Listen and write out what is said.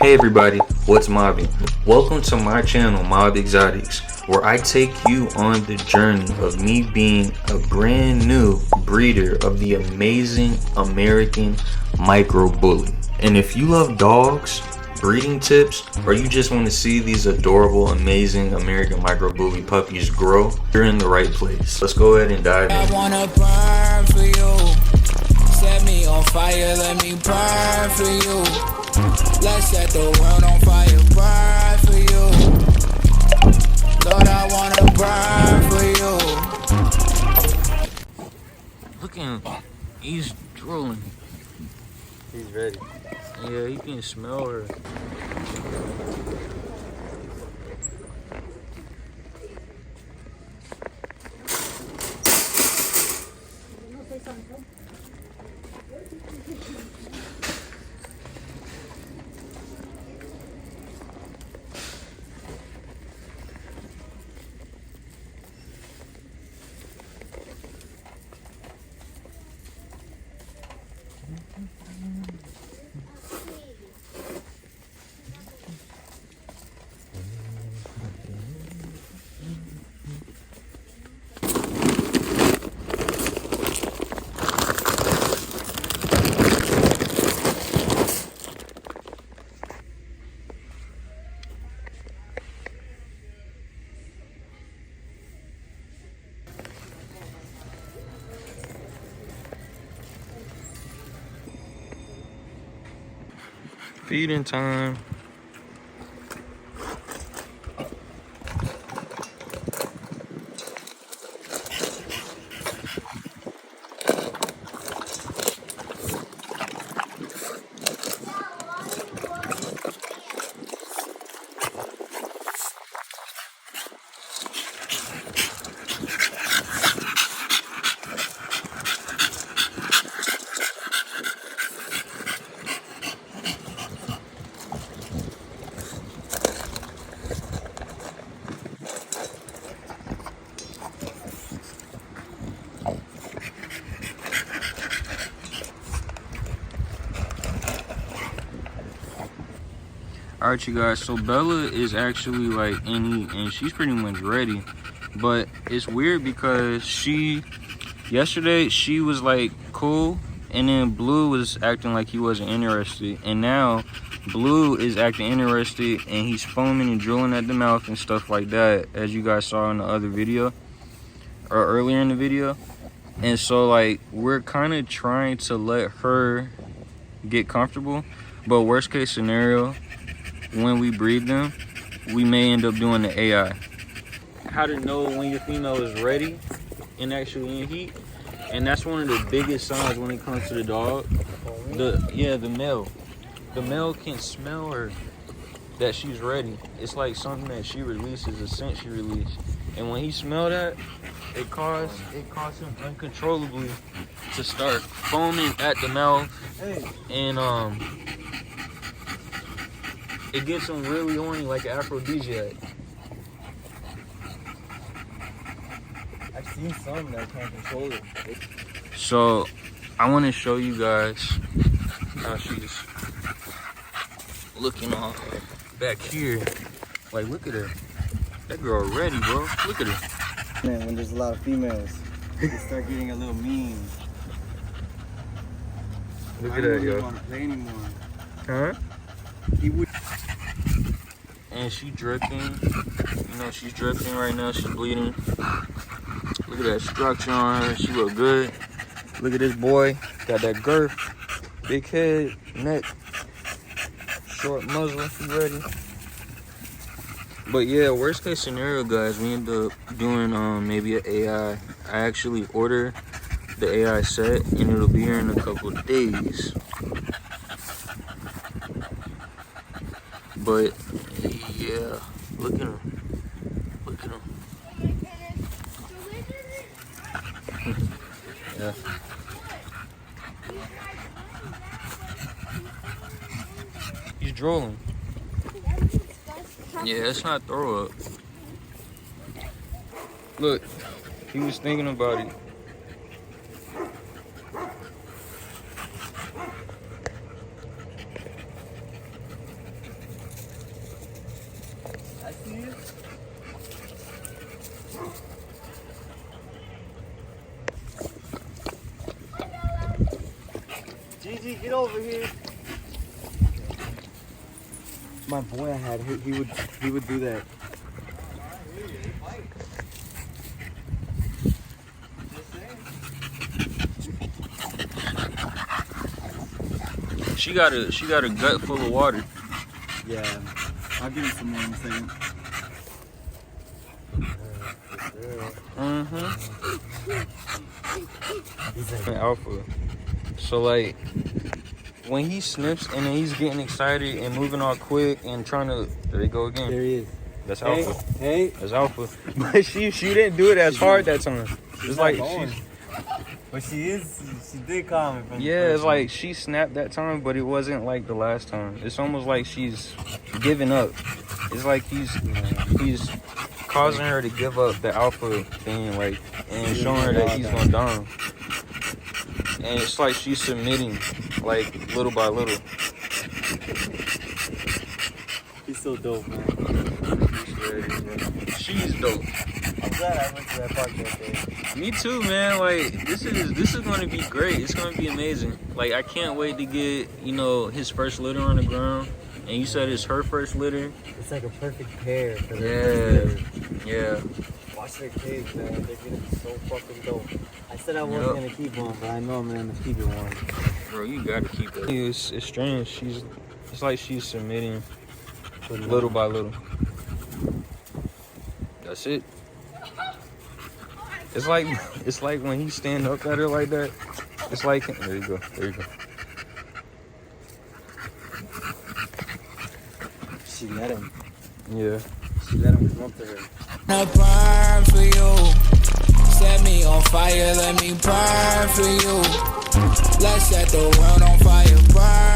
Hey everybody, what's mobbing? Welcome to my channel, Mob Exotics, where I take you on the journey of me being a brand new breeder of the amazing American micro bully. And if you love dogs, breeding tips, or you just want to see these adorable, amazing American micro bully puppies grow, you're in the right place. Let's go ahead and dive in. I wanna burn for you. Set me on fire, let me burn for you. Let's set the world on fire, burn for you. Lord, I wanna burn for you. Look at him, he's drooling. He's ready. Yeah, he can smell her. Feeding time. Alright, you guys, so Bella is actually like in heat and she's pretty much ready, but it's weird because yesterday she was like cool, and then Blue was acting like he wasn't interested, and now Blue is acting interested and he's foaming and drooling at the mouth and stuff like that, as you guys saw in the other video or earlier in the video. And so like we're kind of trying to let her get comfortable, but worst case scenario, when we breed them, we may end up doing the AI. How to know when your female is ready and actually in heat, and that's one of the biggest signs when it comes to the dog. The male can smell her that she's ready. It's like something that she releases, a scent she releases, and when he smell that, it caused him uncontrollably to start foaming at the mouth, and it gets him really horny, like an aphrodisiac. I've seen some that can't control it. So I want to show you guys how she's looking off back here. Like, look at her. That girl ready, bro. Look at her. Man, when there's a lot of females, they start getting a little mean. Look I at don't that, really yo. want to play anymore. Huh? He would. And she dripping. You know, she's dripping right now. She's bleeding. Look at that structure on her. She look good. Look at this boy. Got that girth. Big head, neck, short muzzle. He ready. But yeah, worst case scenario, guys, we end up doing maybe an AI. I actually order the AI set, and it'll be here in a couple of days. But yeah, look at him. Look at him. Yeah. He's drooling. Yeah, it's not throw up. Look, he was thinking about it. G, get over here. My boy I had, he would do that. She got a gut full of water. Yeah. I'll give you some more in a second. He's like Alpha. So like when he sniffs and then he's getting excited and moving all quick and trying to, there he go again. there he is. That's Hey, Alpha. hey. That's Alpha. But she didn't do it as hard that time. It's like But she did calm me. yeah, it's like she snapped that time, but it wasn't like the last time. It's almost like she's giving up. It's like he's causing her to give up the alpha thing, like, and showing her that he's going down. And it's like she's submitting, like, little by little. He's so dope, man. She's dope. I'm glad I went to that park that day. Me too, man. Like, this is going to be great. It's going to be amazing. Like, I can't wait to get, you know, his first litter on the ground. And you said it's her first litter. It's like a perfect pair for them. Yeah. Watch their kids, man. They're gonna be so fucking dope. I said I wasn't gonna keep one, but I know I'm gonna keep it one. Bro, you gotta keep it. It's strange. It's like she's submitting little by little. That's it. It's like when he stand up at her like that. It's like, there you go. She let him. Yeah. She let him come up to her. I burn for you. Set me on fire, let me burn for you. Let's set the world on fire, burn